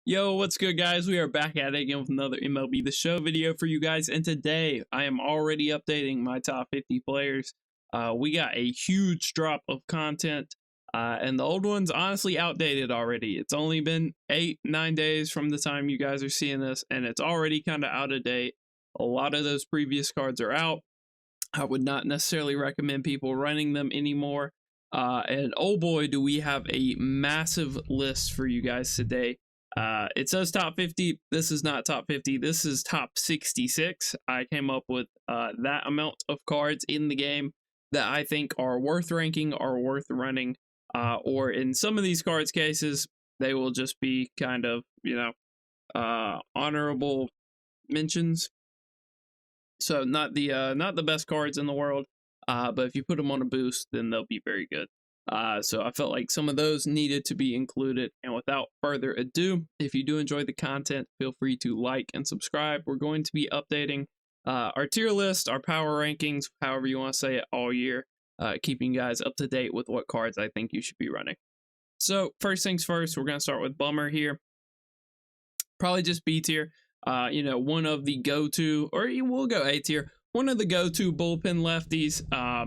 Yo, what's good, guys? We are back at it again with another MLB The Show video for you guys, and today I am already updating my top 50 players. We got a huge drop of content, and the old one's honestly outdated already. It's only been 8-9 days from the time you guys are seeing this, and it's already kind of out of date. A lot of those previous cards are out. I would not necessarily recommend people running them anymore. And oh boy, do we have a massive list for you guys today. It says top 50. This is not top 50. This is top 66. I came up with that amount of cards in the game that I think are worth ranking, are worth running, or in some of these cards cases, they will just be kind of, honorable mentions. So not the best cards in the world, but if you put them on a boost, then they'll be very good. So I felt like some of those needed to be included. And without further ado, if you do enjoy the content, feel free to like and subscribe. We're going to be updating our tier list, our power rankings, however you want to say it, all year, keeping you guys up to date with what cards I think you should be running. So first things first, we're going to start with Bummer here. Probably just B tier. One of the go-to, or you will go A tier, one of the go-to bullpen lefties.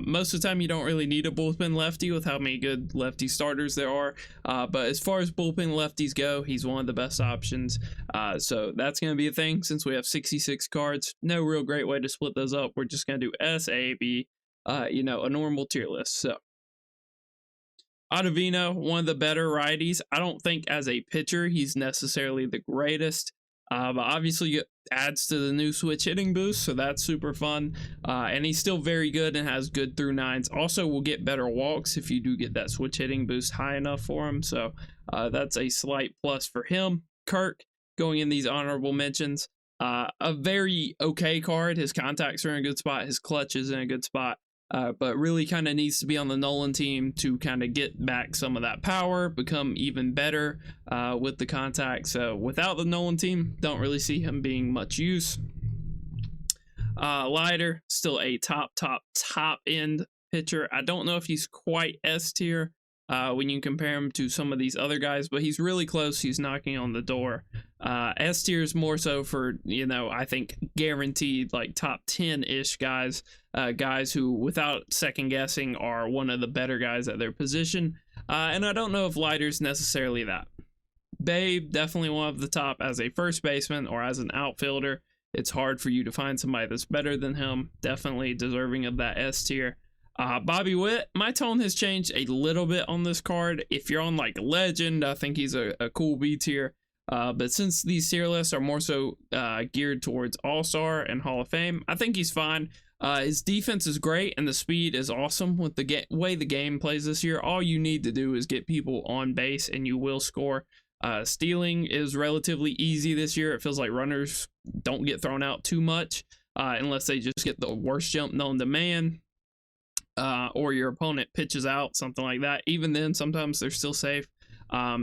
Most of the time you don't really need a bullpen lefty with how many good lefty starters there are, but as far as bullpen lefties go, he's one of the best options. So that's going to be a thing since we have 66 cards. No real great way to split those up. We're just going to do S, A, B, a normal tier list. So Ottavino, one of the better righties. I don't think as a pitcher he's necessarily the greatest. But obviously it adds to the new switch hitting boost, so that's super fun. And he's still very good and has good through nines. Also will get better walks if you do get that switch hitting boost high enough for him, so that's a slight plus for him. Kirk, going in these honorable mentions, a very okay card. His contacts are in a good spot, his clutch is in a good spot, but really kind of needs to be on the Nolan team to kind of get back some of that power, become even better with the contact. So without the Nolan team, don't really see him being much use. Leiter, still a top end pitcher. I don't know if he's quite S tier when you compare him to some of these other guys, but he's really close. He's knocking on the door. S tier is more so for, I think guaranteed like top 10-ish guys, guys who without second guessing are one of the better guys at their position. And I don't know if Leiter's necessarily that. Babe, definitely one of the top as a first baseman or as an outfielder. It's hard for you to find somebody that's better than him. Definitely deserving of that S tier. Bobby Witt, my tone has changed a little bit on this card. If you're on like Legend, I think he's a cool B tier. But since these tier lists are more so geared towards All-Star and Hall of Fame, I think he's fine. His defense is great and the speed is awesome with the way the game plays this year. All you need to do is get people on base and you will score. Stealing is relatively easy this year. It feels like runners don't get thrown out too much unless they just get the worst jump known to man. Or your opponent pitches out, something like that. Even then, sometimes they're still safe.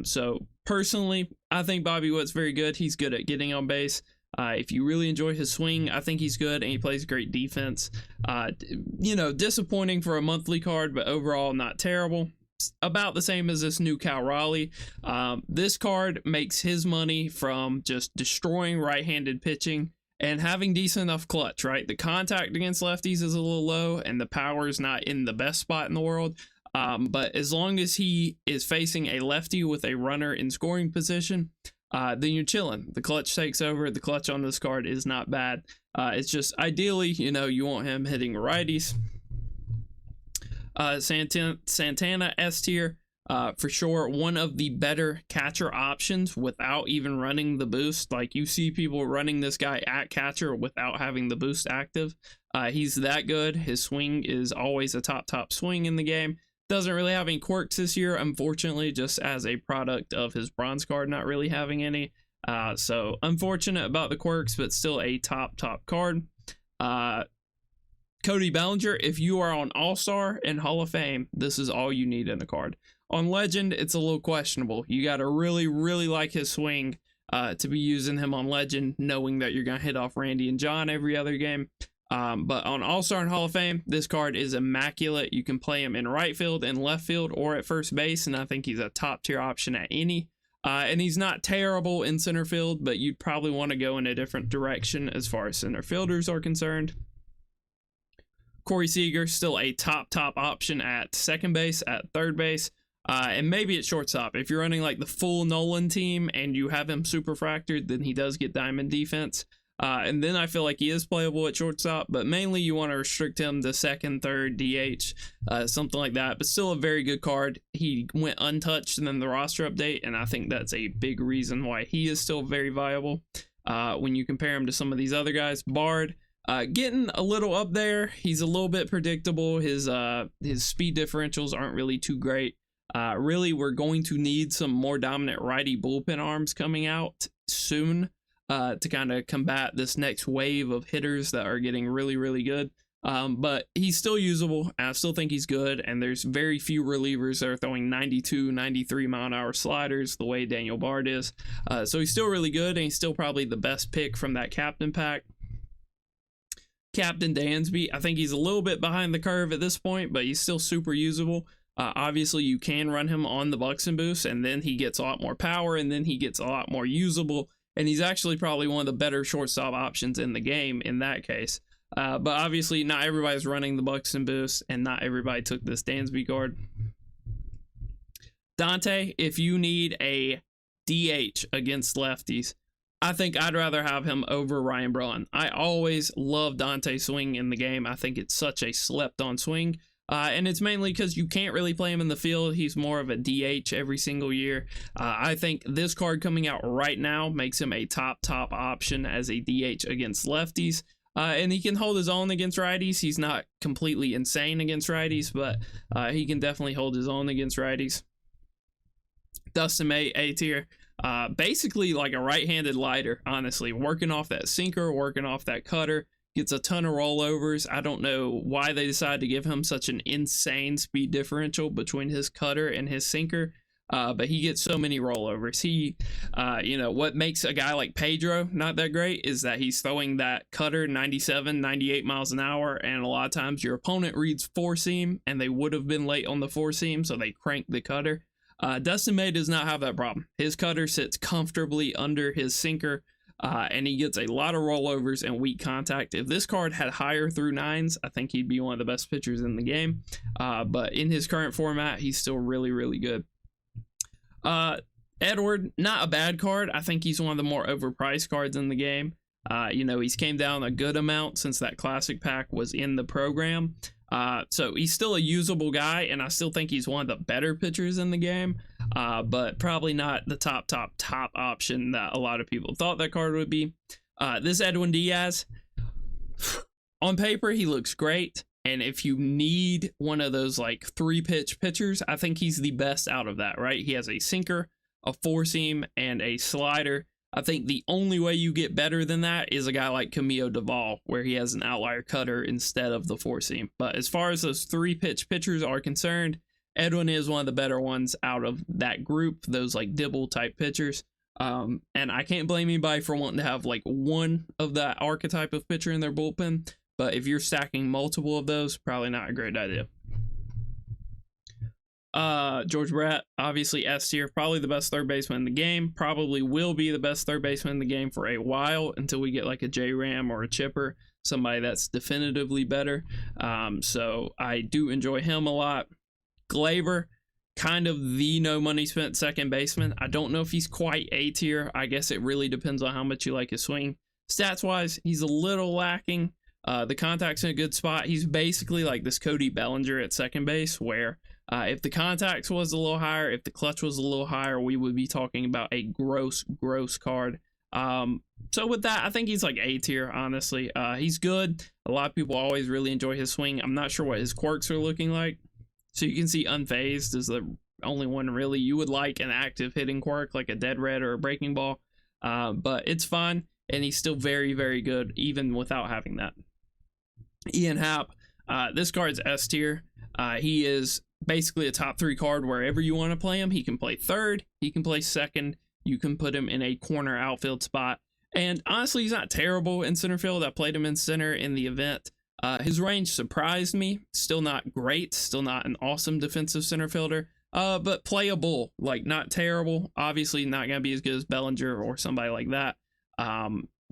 So personally, I think Bobby Witt's very good. He's good at getting on base. If you really enjoy his swing, I think he's good and he plays great defense. Disappointing for a monthly card, but overall not terrible. About the same as this new Cal Raleigh. This card makes his money from just destroying right-handed pitching and having decent enough clutch, right? The contact against lefties is a little low and the power is not in the best spot in the world. But as long as he is facing a lefty with a runner in scoring position, then you're chilling. The clutch takes over. The clutch on this card is not bad. It's just ideally, you want him hitting righties. Santana S tier. For sure, one of the better catcher options without even running the boost. Like you see people running this guy at catcher without having the boost active. He's that good. His swing is always a top swing in the game. Doesn't really have any quirks this year, unfortunately, just as a product of his bronze card not really having any. So unfortunate about the quirks, but still a top card. Cody Bellinger, if you are on All-Star and Hall of Fame, this is all you need in a card. On Legend, it's a little questionable. You got to really like his swing to be using him on Legend, knowing that you're going to hit off Randy and John every other game. But on All-Star and Hall of Fame, this card is immaculate. You can play him in right field and left field or at first base, and I think he's a top tier option at any. And he's not terrible in center field, but you'd probably want to go in a different direction as far as center fielders are concerned. Corey Seager, still a top option at second base, at third base, and maybe at shortstop. If you're running like the full Nolan team and you have him super fractured, then he does get diamond defense. And then I feel like he is playable at shortstop, but mainly you want to restrict him to second, third, DH, something like that. But still a very good card. He went untouched in the roster update, and I think that's a big reason why he is still very viable. When you compare him to some of these other guys, Bard, getting a little up there. He's a little bit predictable. His speed differentials aren't really too great. Really, we're going to need some more dominant righty bullpen arms coming out soon to kind of combat this next wave of hitters that are getting really good. But he's still usable, and I still think he's good, and there's very few relievers that are throwing 92, 93 mile an hour sliders the way Daniel Bard is. So he's still really good, and he's still probably the best pick from that captain pack. Captain Dansby, I think he's a little bit behind the curve at this point, but he's still super usable. Obviously, you can run him on the Buxton boost, and then he gets a lot more power, and then he gets a lot more usable, and he's actually probably one of the better shortstop options in the game in that case. But obviously, not everybody's running the Buxton boost, and not everybody took this Dansby card. Dante, if you need a DH against lefties, I think I'd rather have him over Ryan Braun. I always love Dante's swing in the game. I think it's such a slept-on swing. And it's mainly because you can't really play him in the field. He's more of a DH every single year. I think this card coming out right now makes him a top option as a DH against lefties. And he can hold his own against righties. He's not completely insane against righties, but he can definitely hold his own against righties. Dustin May, A tier. Basically like a right-handed lighter, honestly. Working off that sinker, working off that cutter. Gets a ton of rollovers. I don't know why they decided to give him such an insane speed differential between his cutter and his sinker, but he gets so many rollovers. He, what makes a guy like Pedro not that great is that he's throwing that cutter 97, 98 miles an hour, and a lot of times your opponent reads four seam, and they would have been late on the four seam, so they crank the cutter. Dustin May does not have that problem. His cutter sits comfortably under his sinker, and he gets a lot of rollovers and weak contact. If this card had higher through nines, I think he'd be one of the best pitchers in the game. But in his current format, he's still really good. Edward, not a bad card. I think he's one of the more overpriced cards in the game. He's came down a good amount since that classic pack was in the program. So he's still a usable guy, and I still think he's one of the better pitchers in the game, but probably not the top option that a lot of people thought that card would be. This Edwin Diaz, on paper, he looks great, and if you need one of those like 3-pitch pitchers, I think he's the best out of that, right? He has a sinker, a four seam, and a slider. I think the only way you get better than that is a guy like Camilo Doval, where he has an outlier cutter instead of the four seam. But as far as those 3-pitch pitchers are concerned, Edwin is one of the better ones out of that group, those like Dibble type pitchers. And I can't blame anybody for wanting to have like one of that archetype of pitcher in their bullpen. But if you're stacking multiple of those, probably not a great idea. George Brett, obviously S tier, probably the best third baseman in the game, probably will be the best third baseman in the game for a while until we get like a J-Ram or a Chipper, somebody that's definitively better. So I do enjoy him a lot. Glaber, kind of the no money spent second baseman. I don't know if he's quite A tier. I guess it really depends on how much you like his swing. Stats wise, he's a little lacking. The contact's in a good spot. He's basically like this Cody Bellinger at second base, where if the contacts was a little higher, if the clutch was a little higher, we would be talking about a gross card. So with that, I think he's like A tier, honestly. He's good. A lot of people always really enjoy his swing. I'm not sure what his quirks are looking like. So you can see unfazed is the only one really. You would like an active hitting quirk like a dead red or a breaking ball. But it's fun, and he's still very good even without having that. Ian Happ, this card's S tier. He is basically a top 3 card wherever you want to play him. He can play third, he can play second, you can put him in a corner outfield spot, and honestly he's not terrible in center field. I played him in center in the event. His range surprised me. Still not great, still not an awesome defensive center fielder, but playable, like not terrible. Obviously, not gonna be as good as Bellinger or somebody like that.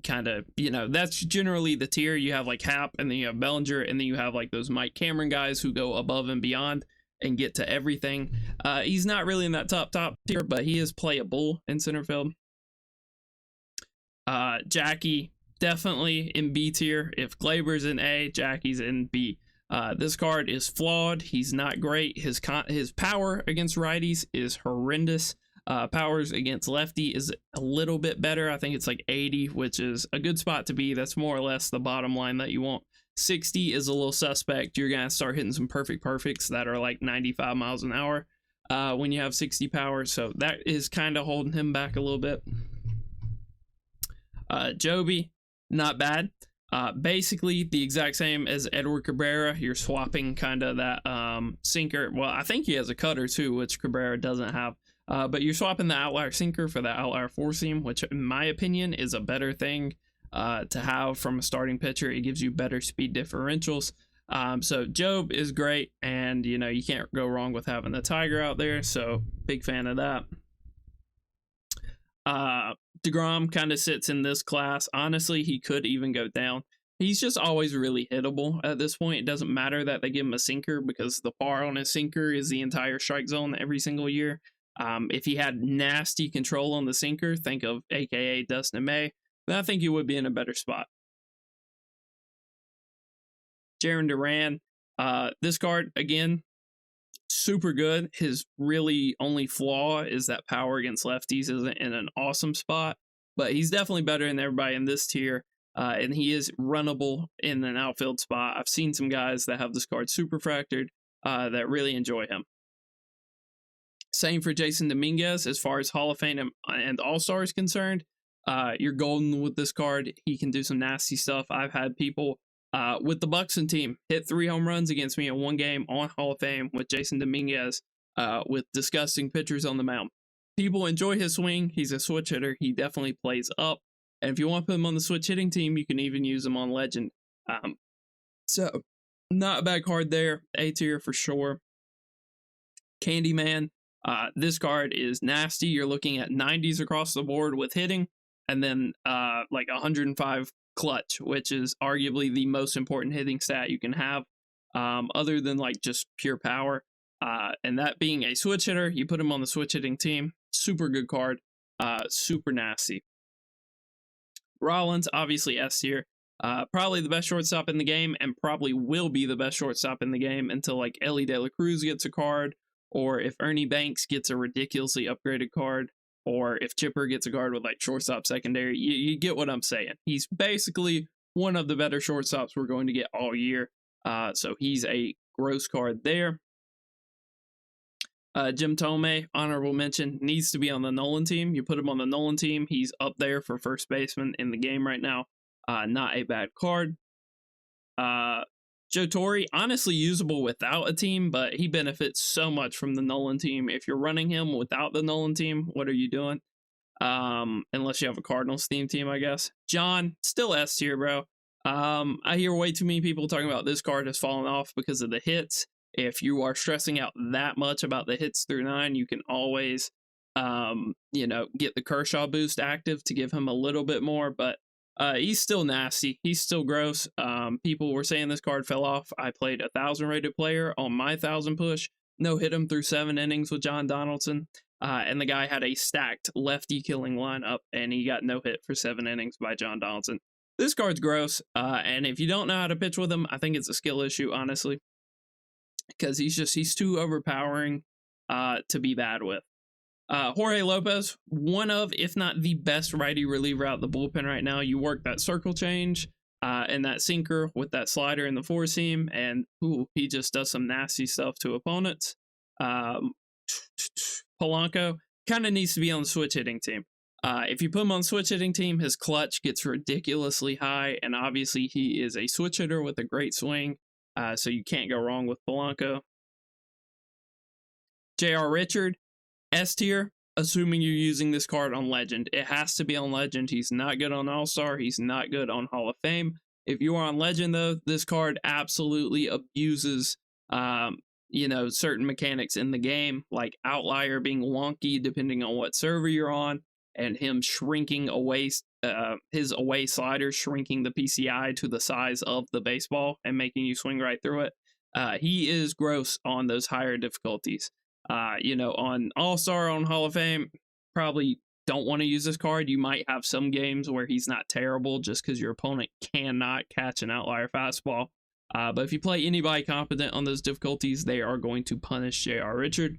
Kind of, that's generally the tier. You have like Hap, and then you have Bellinger, and then you have like those Mike Cameron guys who go above and beyond and get to everything. He's not really in that top tier, but he is playable in center field. Jackie, definitely in B tier. If Glaber's in A, Jackie's in B. This card is flawed. He's not great. His power against righties is horrendous. Powers against lefty is a little bit better. I think it's like 80, which is a good spot to be. That's more or less the bottom line that you want. 60 is a little suspect. You're going to start hitting some perfects that are like 95 miles an hour when you have 60 power. So that is kind of holding him back a little bit. Joby, not bad. Basically the exact same as Edward Cabrera. You're swapping kind of that sinker. Well, I think he has a cutter too, which Cabrera doesn't have. But you're swapping the outlier sinker for the outlier four seam, which in my opinion is a better thing to have from a starting pitcher. It gives you better speed differentials. So Job is great, and you can't go wrong with having the Tiger out there. So big fan of that. DeGrom kind of sits in this class. Honestly, he could even go down. He's just always really hittable at this point. It doesn't matter that they give him a sinker, because the par on his sinker is the entire strike zone every single year. If he had nasty control on the sinker, think of AKA Dustin May, then I think he would be in a better spot. Jarren Duran, this card, again, super good. His really only flaw is that power against lefties isn't in an awesome spot, but he's definitely better than everybody in this tier, and he is runnable in an outfield spot. I've seen some guys that have this card super fractured that really enjoy him. Same for Jason Dominguez as far as Hall of Fame and All-Star is concerned. You're golden with this card. He can do some nasty stuff. I've had people with the Buxton team hit 3 home runs against me in one game on Hall of Fame with Jason Dominguez with disgusting pitchers on the mound. People enjoy his swing. He's a switch hitter. He definitely plays up. And if you want to put him on the switch hitting team, you can even use him on Legend. So not a bad card there. A tier for sure. Candyman. This card is nasty. You're looking at 90s across the board with hitting, and then like 105 clutch, which is arguably the most important hitting stat you can have, other than like just pure power. And that being a switch hitter, you put him on the switch hitting team. Super good card. Super nasty. Rollins, obviously S tier. Probably the best shortstop in the game, and probably will be the best shortstop in the game until like Ellie De La Cruz gets a card, or if Ernie Banks gets a ridiculously upgraded card, or if Chipper gets a card with like shortstop secondary. You get what I'm saying. He's basically one of the better shortstops we're going to get all year. So he's a gross card there. Jim Thome, honorable mention, needs to be on the Nolan team. You put him on the Nolan team, he's up there for first baseman in the game right now. Not a bad card. Joe Torre, honestly usable without a team, but he benefits so much from the Nolan team. If you're running him without the Nolan team, what are you doing? Unless you have a Cardinals theme team, I guess. John, still S tier, bro. I hear way too many people talking about this card has fallen off because of the hits. If you are stressing out that much about the hits through 9, you can always, get the Kershaw boost active to give him a little bit more, but he's still nasty. He's still gross. People were saying this card fell off. I played a 1,000 rated player on my 1,000 push. No hit him through 7 innings with John Donaldson. And the guy had a stacked lefty killing lineup, and he got no hit for 7 innings by John Donaldson. This card's gross. And if you don't know how to pitch with him, I think it's a skill issue, honestly, because he's too overpowering to be bad with. Jorge Lopez, one of, if not the best righty reliever out the bullpen right now. You work that circle change and that sinker with that slider in the 4 seam, and he just does some nasty stuff to opponents. Polanco kind of needs to be on the switch hitting team. If you put him on the switch hitting team, his clutch gets ridiculously high, and obviously he is a switch hitter with a great swing, so you can't go wrong with Polanco. J.R. Richard, S tier, assuming you're using this card on Legend. It has to be on Legend. He's not good on All-Star. He's not good on Hall of Fame. If you are on Legend, though, this card absolutely abuses certain mechanics in the game, like outlier being wonky depending on what server you're on, and him shrinking away, his away slider shrinking the PCI to the size of the baseball and making you swing right through it. He is gross on those higher difficulties. On All-Star, on Hall of Fame, probably don't want to use this card. You might have some games where he's not terrible just because your opponent cannot catch an outlier fastball. But if you play anybody competent on those difficulties, they are going to punish J.R. Richard.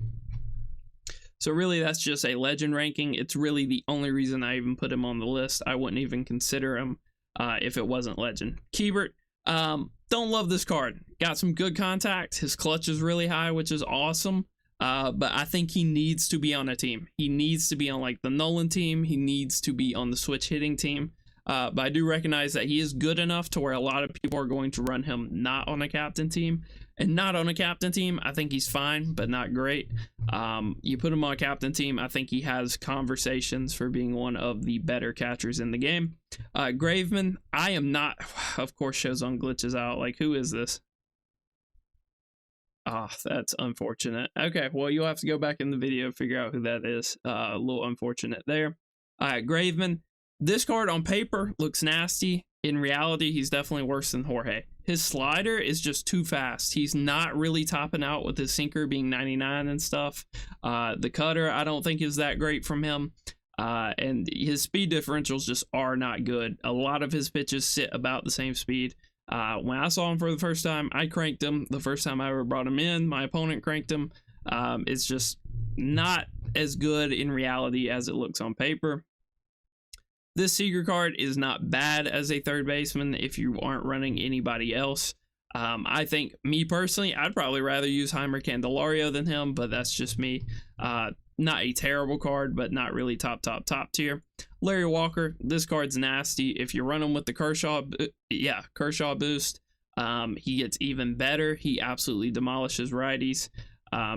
So really, that's just a legend ranking. It's really the only reason I even put him on the list. I wouldn't even consider him if it wasn't legend. Keibert, don't love this card. Got some good contact. His clutch is really high, which is awesome. But I think he needs to be on a team. He needs to be on like the Nolan team. He needs to be on the switch hitting team. But I do recognize that he is good enough to where a lot of people are going to run him not on a captain team. And not on a captain team, I think he's fine, but not great. You put him on a captain team, I think he has conversations for being one of the better catchers in the game. Graveman, I am not, of course, Showzone glitches out. Like, who is this? Oh, that's unfortunate. Okay, well, you'll have to go back in the video and figure out who that is. A little unfortunate there. Graveman, this card on paper looks nasty. In reality, he's definitely worse than Jorge. His slider is just too fast. He's not really topping out with his sinker being 99 and stuff. The cutter, I don't think is that great from him. And his speed differentials just are not good. A lot of his pitches sit about the same speed. When I saw him for the first time, I cranked him. The first time I ever brought him in, my opponent cranked him. It's just not as good in reality as it looks on paper. This Seager card is not bad as a third baseman if you aren't running anybody else. I think, me personally, I'd probably rather use Heimer Candelario than him, but that's just me. Not a terrible card, but not really top tier. Larry Walker, this card's nasty. If you run him with the Kershaw boost, he gets even better. He absolutely demolishes righties.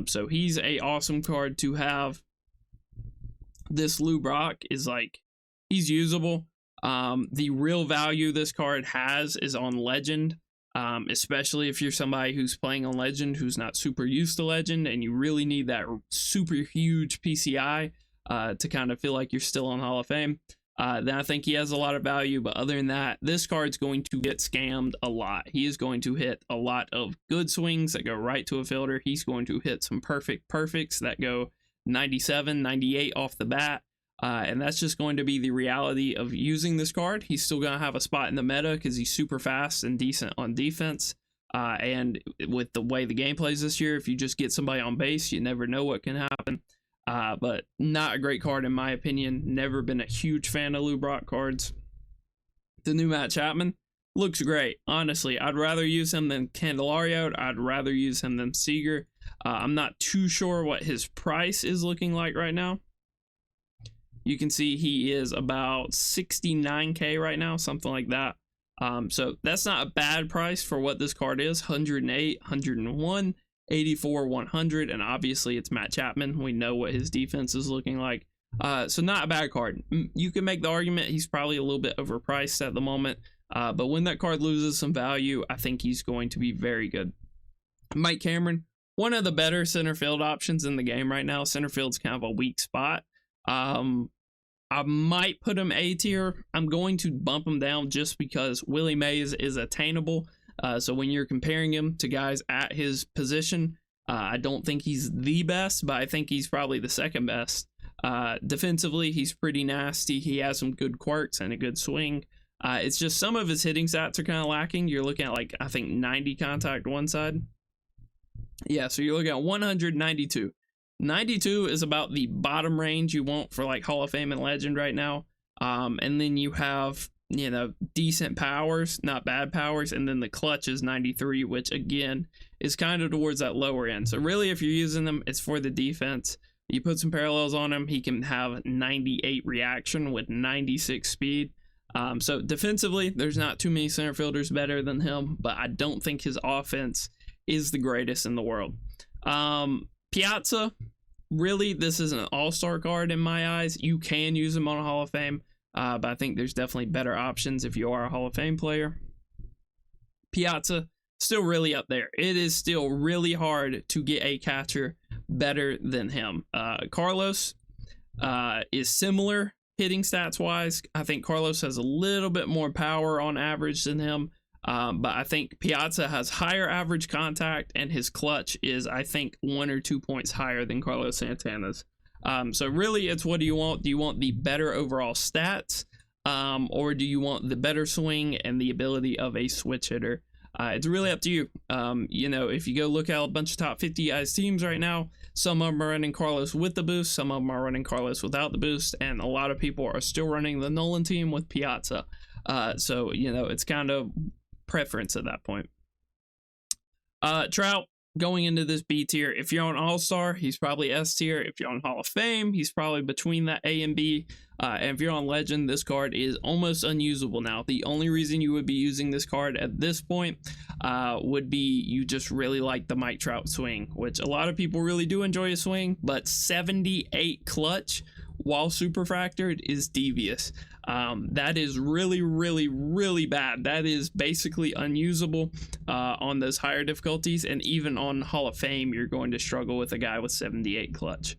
So he's a awesome card to have. This Lou Brock is like, he's usable. The real value this card has is on Legend, especially if you're somebody who's playing on Legend who's not super used to Legend and you really need that super huge PCI to kind of feel like you're still on Hall of Fame. Then I think he has a lot of value, but other than that, this card's going to get scammed a lot. He is going to hit a lot of good swings that go right to a fielder. He's going to hit some perfects that go 97, 98 off the bat. And that's just going to be the reality of using this card. He's still going to have a spot in the meta because he's super fast and decent on defense. And with the way the game plays this year, if you just get somebody on base, you never know what can happen. But not a great card in my opinion. Never been a huge fan of Lou Brock cards. The new Matt Chapman looks great. Honestly, I'd rather use him than Candelario. I'd rather use him than Seager. I'm not too sure what his price is looking like right now. You can see he is about 69K right now, something like that. So that's not a bad price for what this card is. 108, 101, 84, 100, and obviously it's Matt Chapman. We know what his defense is looking like. So not a bad card. You can make the argument he's probably a little bit overpriced at the moment, but when that card loses some value, I think he's going to be very good. Mike Cameron, one of the better center field options in the game right now. Center field's kind of a weak spot. I might put him A tier. I'm going to bump him down just because Willie Mays is attainable. So when you're comparing him to guys at his position, I don't think he's the best, but I think he's probably the second best. Defensively, he's pretty nasty. He has some good quirks and a good swing. It's just some of his hitting stats are kind of lacking. You're looking at like, I think 90 contact one side. Yeah, so you're looking at 192. 92 is about the bottom range you want for like Hall of Fame and Legend right now. And then you have, decent powers, not bad powers. And then the clutch is 93, which again is kind of towards that lower end. So really, if you're using them, it's for the defense. You put some parallels on him, he can have 98 reaction with 96 speed. So defensively, there's not too many center fielders better than him, but I don't think his offense is the greatest in the world. Piazza, really, this is an all-star card in my eyes. You can use him on a Hall of Fame, but I think there's definitely better options if you are a Hall of Fame player. Piazza, still really up there. It is still really hard to get a catcher better than him. Carlos is similar hitting stats wise. I think Carlos has a little bit more power on average than him. But I think Piazza has higher average contact, and his clutch is, I think, 1 or 2 points higher than Carlos Santana's. So really, it's what do you want? Do you want the better overall stats, or do you want the better swing and the ability of a switch hitter? It's really up to you. If you go look at a bunch of top 50 guys teams right now, some of them are running Carlos with the boost, some of them are running Carlos without the boost, and a lot of people are still running the Nolan team with Piazza. So it's kind of preference at that point. Trout going into this B tier. If you're on All-Star, he's probably S tier. If you're on Hall of Fame, he's probably between that A and B. And if you're on Legend, this card is almost unusable now. The only reason you would be using this card at this point would be you just really like the Mike Trout swing, which a lot of people really do enjoy his swing, but 78 clutch while superfractored is devious. That is really, really, really bad. That is basically unusable on those higher difficulties, and even on Hall of Fame, you're going to struggle with a guy with 78 clutch.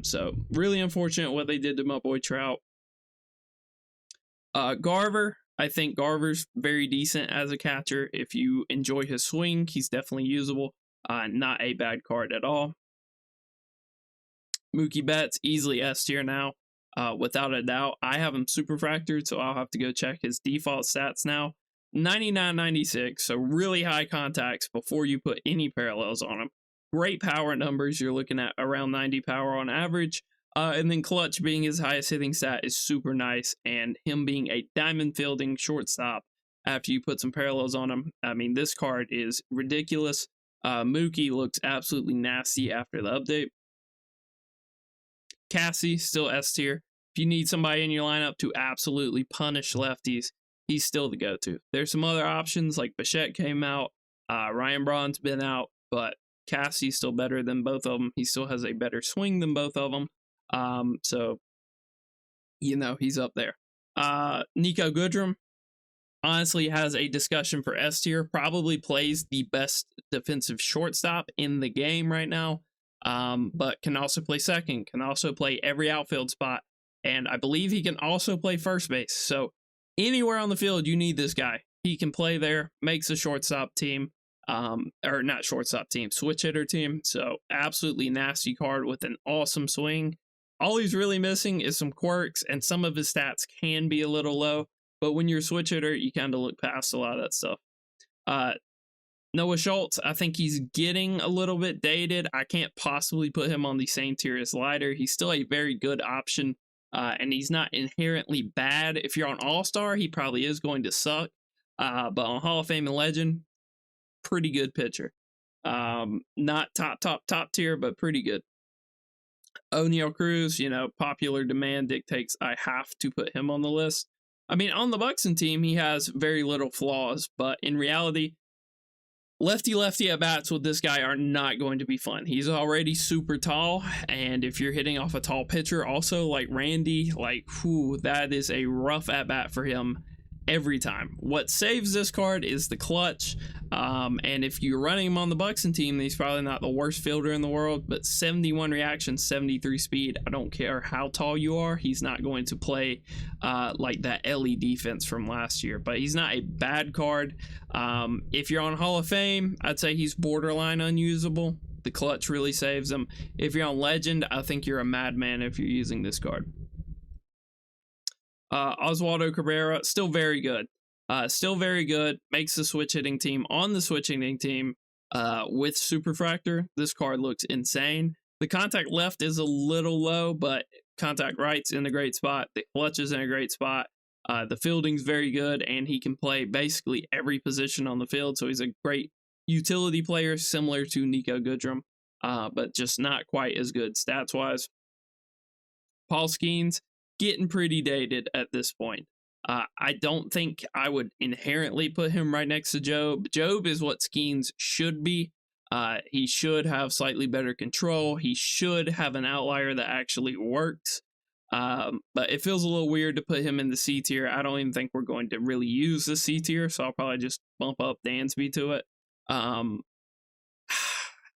So really unfortunate what they did to my boy Trout. Garver, I think Garver's very decent as a catcher. If you enjoy his swing, he's definitely usable. Not a bad card at all. Mookie Betts, easily S tier now, without a doubt. I have him superfractored, so I'll have to go check his default stats now. 99-96, so really high contacts before you put any parallels on him. Great power numbers, you're looking at around 90 power on average. And then clutch being his highest hitting stat is super nice, and him being a diamond fielding shortstop after you put some parallels on him. I mean, this card is ridiculous. Mookie looks absolutely nasty after the update. Cassie, still S tier. If you need somebody in your lineup to absolutely punish lefties, he's still the go-to. There's some other options, like Bichette came out, Ryan Braun's been out, but Cassie's still better than both of them. He still has a better swing than both of them. So, he's up there. Nico Goodrum, honestly, has a discussion for S tier. Probably plays the best defensive shortstop in the game right now. But can also play second, can also play every outfield spot, and I believe he can also play first base. So anywhere on the field you need this guy, he can play there. Makes a shortstop team, or not shortstop team, switch hitter team. So absolutely nasty card with an awesome swing. All he's really missing is some quirks, and some of his stats can be a little low, but when you're a switch hitter, you kind of look past a lot of that stuff. Noah Schultz, I think he's getting a little bit dated. I can't possibly put him on the same tier as Leiter. He's still a very good option, and he's not inherently bad. If you're on All-Star, he probably is going to suck, but on Hall of Fame and Legend, pretty good pitcher. Not top tier, but pretty good. O'Neal Cruz, popular demand dictates I have to put him on the list. I mean, on the Buxton team, he has very little flaws, but in reality, lefty at bats with this guy are not going to be fun. He's already super tall, and if you're hitting off a tall pitcher also like Randy, that is a rough at bat for him every time. What saves this card is the clutch, and if you're running him on the Buxton team, he's probably not the worst fielder in the world, but 71 reaction, 73 speed. I don't care how tall you are, he's not going to play like that LE defense from last year, but he's not a bad card. If you're on Hall of Fame, I'd say he's borderline unusable. The clutch really saves him. If you're on Legend, I think you're a madman if you're using this card. Oswaldo Cabrera, still very good. Makes the switch hitting team. On the switch hitting team with Superfractor, this card looks insane. The contact left is a little low, but contact right's in a great spot. The clutch is in a great spot. The fielding's very good, and he can play basically every position on the field, so he's a great utility player, similar to Nico Goodrum, but just not quite as good stats-wise. Paul Skeens, getting pretty dated at this point. I don't think I would inherently put him right next to Job. Job is what Skeens should be. He should have slightly better control. He should have an outlier that actually works. But it feels a little weird to put him in the C tier. I don't even think we're going to really use the C tier, so I'll probably just bump up Dansby to it. Um,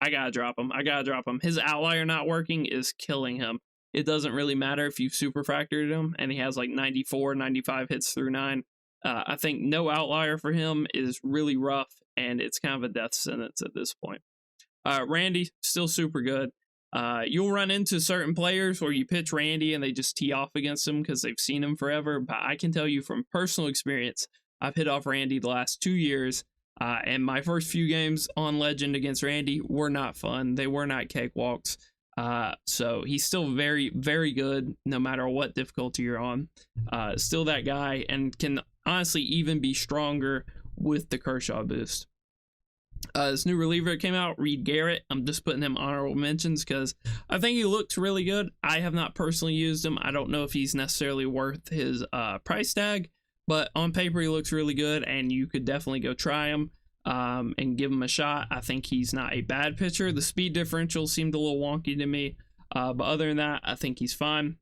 I gotta drop him. His outlier not working is killing him. It doesn't really matter if you've super factored him and he has like 94, 95 hits through 9. I think no outlier for him is really rough, and it's kind of a death sentence at this point. Randy, still super good. You'll run into certain players where you pitch Randy and they just tee off against him because they've seen him forever. But I can tell you from personal experience, I've hit off Randy the last 2 years. And my first few games on Legend against Randy were not fun. They were not cakewalks. So he's still very, very good no matter what difficulty you're on. Still that guy, and can honestly even be stronger with the Kershaw boost. This new reliever that came out, Reed Garrett. I'm just putting him honorable mentions because I think he looks really good. I have not personally used him. I don't know if he's necessarily worth his price tag, but on paper he looks really good, and you could definitely go try him and give him a shot. I think he's not a bad pitcher. The speed differential seemed a little wonky to me, but other than that, I think he's fine.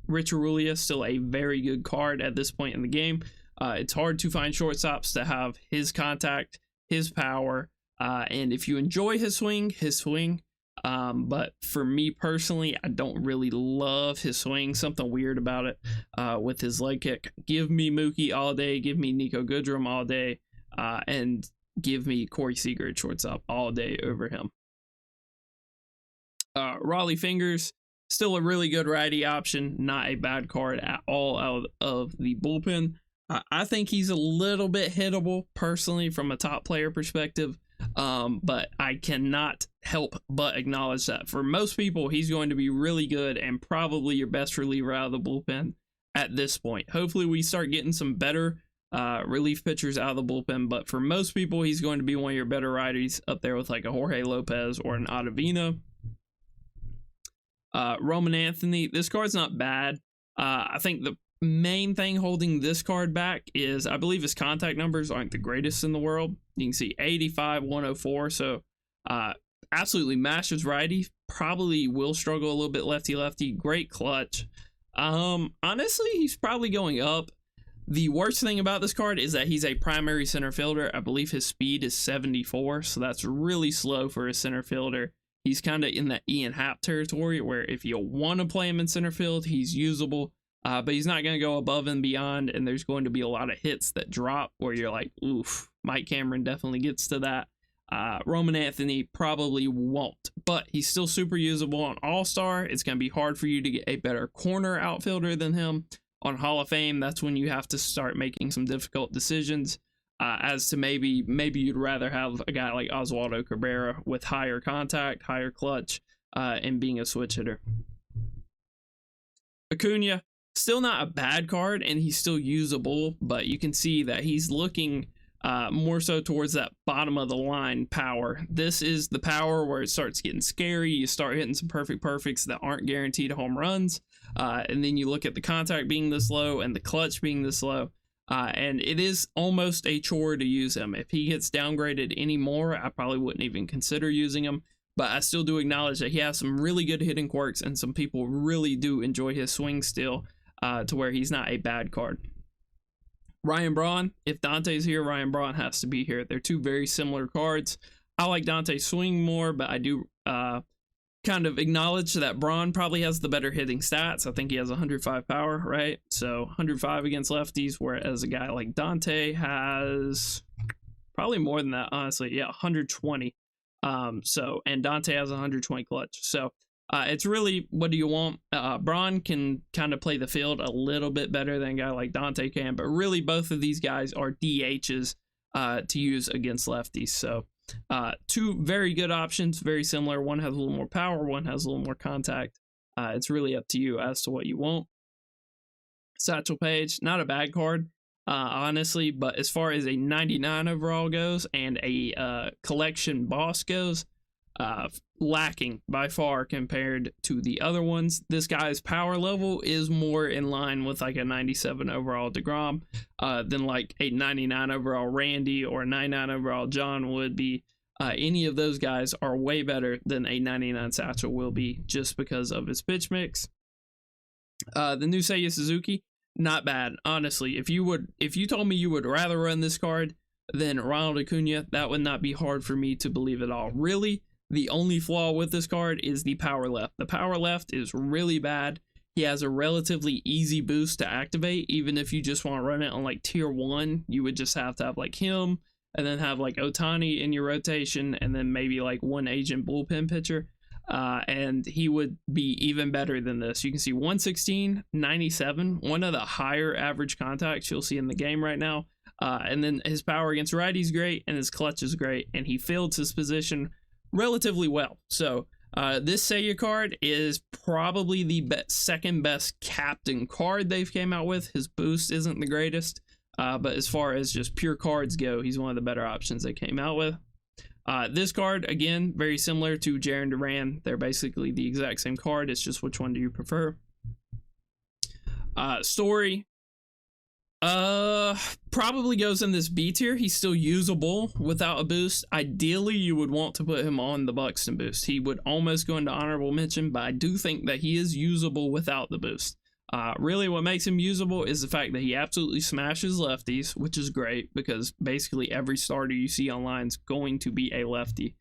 Rich Arulia, still a very good card at this point in the game. It's hard to find shortstops that have his contact, his power, and if you enjoy his swing, but for me personally, I don't really love his swing. Something weird about it with his leg kick. Give me Mookie all day. Give me Nico Goodrum all day. And give me Corey Seager at shortstop all day over him. Raleigh Fingers, still a really good righty option. Not a bad card at all out of the bullpen. I think he's a little bit hittable personally from a top player perspective. But I cannot help but acknowledge that for most people, he's going to be really good and probably your best reliever out of the bullpen at this point. Hopefully we start getting some better relief pitchers out of the bullpen, but for most people, he's going to be one of your better righties up there with like a Jorge Lopez or an Ottavino. Roman Anthony, this card's not bad. I think the main thing holding this card back is I believe his contact numbers aren't the greatest in the world. You can see 85, 104, so absolutely mashes righty. Probably will struggle a little bit lefty-lefty. Great clutch. Honestly, he's probably going up. The worst thing about this card is that he's a primary center fielder. I believe his speed is 74, so that's really slow for a center fielder. He's kind of in that Ian Happ territory where if you want to play him in center field, he's usable. But he's not going to go above and beyond, and there's going to be a lot of hits that drop where you're like, oof, Mike Cameron definitely gets to that. Roman Anthony probably won't, but he's still super usable on All-Star. It's going to be hard for you to get a better corner outfielder than him. On Hall of Fame, that's when you have to start making some difficult decisions as to maybe you'd rather have a guy like Oswaldo Cabrera with higher contact, higher clutch, and being a switch hitter. Acuna, still not a bad card, and he's still usable, but you can see that he's looking more so towards that bottom of the line power. This is the power where it starts getting scary. You start hitting some perfects that aren't guaranteed home runs, and then you look at the contact being this low and the clutch being this low, and it is almost a chore to use him. If he gets downgraded anymore, I probably wouldn't even consider using him. But I still do acknowledge that he has some really good hitting quirks, and some people really do enjoy his swing still, to where he's not a bad card. Ryan Braun, if Dante's here, Ryan Braun has to be here. They're two very similar cards. I like Dante's swing more, but I do kind of acknowledge that Braun probably has the better hitting stats. I think he has 105 power, right? So 105 against lefties, whereas a guy like Dante has probably more than that, honestly. Yeah, 120. And Dante has 120 clutch. So it's really, what do you want? Braun can kind of play the field a little bit better than a guy like Dante can, but really both of these guys are DHs to use against lefties. So two very good options, very similar. One has a little more power, one has a little more contact. It's really up to you as to what you want. Satchel Paige, not a bad card, honestly, but as far as a 99 overall goes and a collection boss goes, lacking by far compared to the other ones. This guy's power level is more in line with like a 97 overall DeGrom than like a 99 overall Randy or a 99 overall John would be. Any of those guys are way better than a 99 Satchel will be just because of his pitch mix. The new Seiya Suzuki, not bad, honestly. If you told me you would rather run this card than Ronald Acuna, that would not be hard for me to believe at all. Really, the only flaw with this card is the power left. The power left is really bad. He has a relatively easy boost to activate. Even if you just want to run it on like tier 1, you would just have to have like him and then have like Ohtani in your rotation and then maybe like one agent bullpen pitcher. And he would be even better than this. You can see 116, 97, one of the higher average contacts you'll see in the game right now. And then his power against righties great, and his clutch is great, and he fields his position relatively well. So this Seiya card is probably the second best captain card they've came out with. His boost isn't the greatest, but as far as just pure cards go, he's one of the better options they came out with. This card, again, very similar to Jarren Duran. They're basically the exact same card. It's just which one do you prefer? Story. Probably goes in this B tier. He's still usable without a boost. Ideally, you would want to put him on the Buxton boost. He would almost go into honorable mention, but I do think that he is usable without the boost. Really what makes him usable is the fact that he absolutely smashes lefties, which is great because basically every starter you see online is going to be a lefty.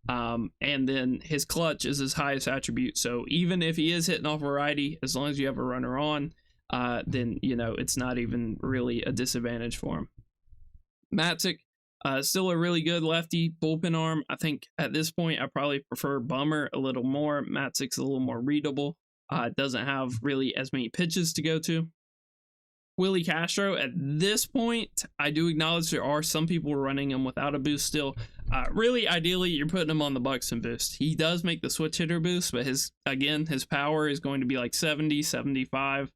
And then his clutch is his highest attribute. So even if he is hitting off a righty, as long as you have a runner on, then, you know, it's not even really a disadvantage for him. Matzik, still a really good lefty bullpen arm. I think at this point, I probably prefer Bummer a little more. Matzik's a little more readable. Doesn't have really as many pitches to go to. Willie Castro, at this point, I do acknowledge there are some people running him without a boost still. Really, ideally, you're putting him on the Buxton boost. He does make the switch hitter boost, but his power is going to be like 70, 75.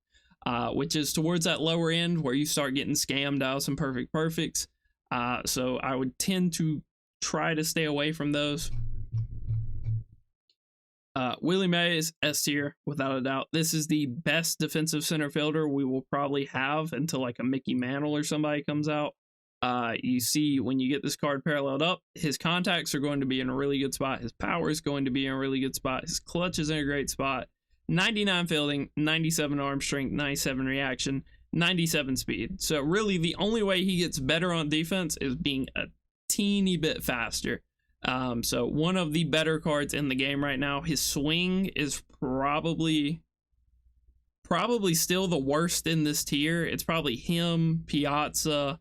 Which is towards that lower end where you start getting scammed out of some perfects. So I would tend to try to stay away from those. Willie Mays, S tier, without a doubt. This is the best defensive center fielder we will probably have until like a Mickey Mantle or somebody comes out. You see when you get this card paralleled up, his contacts are going to be in a really good spot. His power is going to be in a really good spot. His clutch is in a great spot. 99 fielding, 97 arm strength, 97 reaction, 97 speed. So really the only way he gets better on defense is being a teeny bit faster. So one of the better cards in the game right now. His swing is probably still the worst in this tier. It's probably him, Piazza,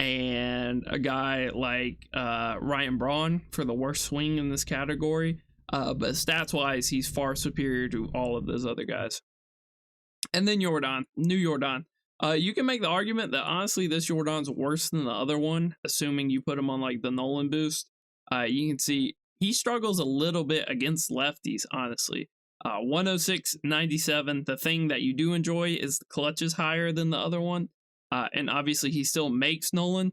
and a guy like Ryan Braun for the worst swing in this category. But stats wise, he's far superior to all of those other guys. And then Yordan, new Yordan. You can make the argument that honestly this Yordan's worse than the other one, assuming you put him on like the Nolan boost. You can see he struggles a little bit against lefties, honestly. 106, 97. The thing that you do enjoy is the clutch is higher than the other one. And obviously he still makes Nolan.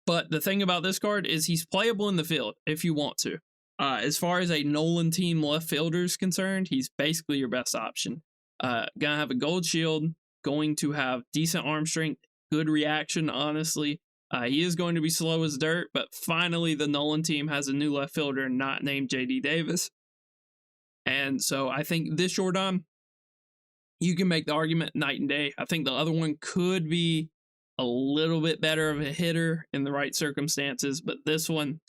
But the thing about this card is he's playable in the field if you want to. As far as a Nolan team left fielder is concerned, he's basically your best option. Gonna have a gold shield, going to have decent arm strength, good reaction, honestly. He is going to be slow as dirt, but finally the Nolan team has a new left fielder not named JD Davis. And so I think this Yordan, you can make the argument night and day. I think the other one could be a little bit better of a hitter in the right circumstances, but this one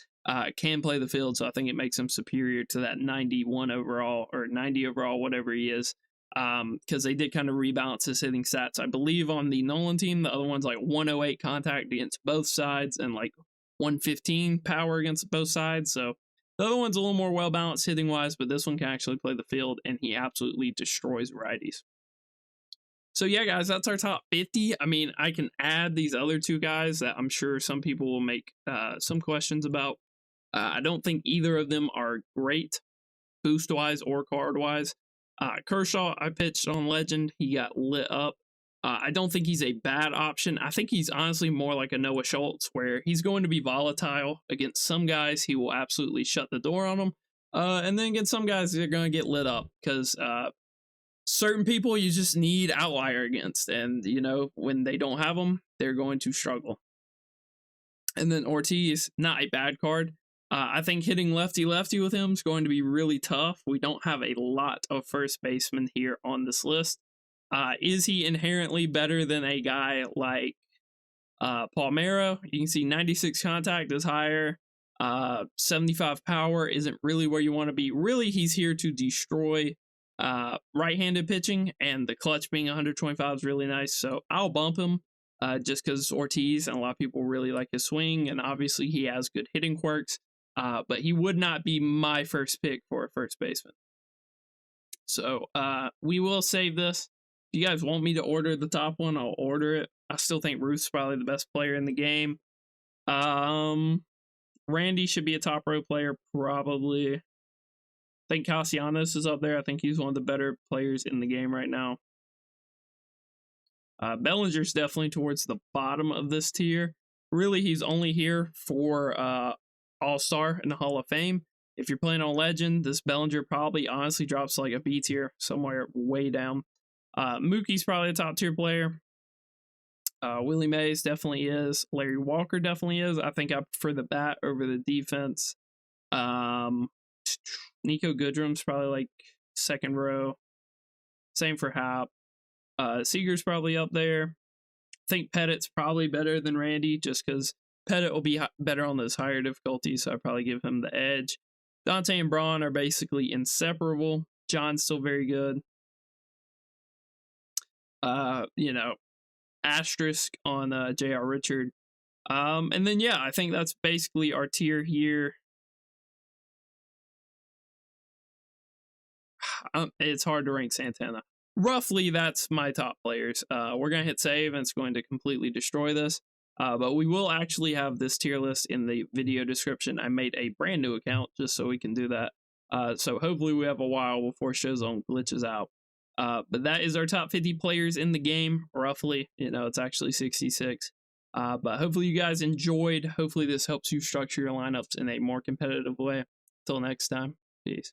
can play the field, so I think it makes him superior to that 91 overall or 90 overall, whatever he is, because they did kind of rebalance his hitting stats. I believe on the Nolan team, the other one's like 108 contact against both sides and like 115 power against both sides, so the other one's a little more well-balanced hitting-wise, but this one can actually play the field, and he absolutely destroys righties. So yeah, guys, that's our top 50. I mean, I can add these other two guys that I'm sure some people will make some questions about. I don't think either of them are great boost-wise or card-wise. Kershaw, I pitched on Legend. He got lit up. I don't think he's a bad option. I think he's honestly more like a Noah Schultz, where he's going to be volatile. Against some guys, he will absolutely shut the door on them. And then against some guys, they're going to get lit up because certain people you just need outlier against. And, you know, when they don't have them, they're going to struggle. And then Ortiz, not a bad card. I think hitting lefty-lefty with him is going to be really tough. We don't have a lot of first basemen here on this list. Is he inherently better than a guy like Palmeiro, you can see 96 contact is higher. 75 power isn't really where you want to be. Really, he's here to destroy right-handed pitching, and the clutch being 125 is really nice. So I'll bump him just because Ortiz, and a lot of people really like his swing, and obviously he has good hitting quirks. But he would not be my first pick for a first baseman. So we will save this. If you guys want me to order the top one, I'll order it. I still think Ruth's probably the best player in the game. Randy should be a top row player, probably. I think Castellanos is up there. I think he's one of the better players in the game right now. Bellinger's definitely towards the bottom of this tier. Really, he's only here for All-Star in the Hall of Fame. If you're playing on Legend, this Bellinger probably honestly drops like a B tier, somewhere way down. Mookie's probably a top tier player. Willie Mays definitely is. Larry Walker definitely is. I think I prefer the bat over the defense. Nico Goodrum's probably like second row. Same for Hap. Seager's probably up there. I think Pettit's probably better than Randy just because Pettit will be better on those higher difficulties, so I'd probably give him the edge. Dante and Braun are basically inseparable. John's still very good. Asterisk on J.R. Richard. And then, yeah, I think that's basically our tier here. It's hard to rank Santana. Roughly, that's my top players. We're going to hit save, and it's going to completely destroy this. But we will actually have this tier list in the video description. I made a brand new account just so we can do that. So hopefully we have a while before Showzone glitches out. But that is our top 50 players in the game, roughly. It's actually 66. But hopefully you guys enjoyed. Hopefully this helps you structure your lineups in a more competitive way. Till next time, peace.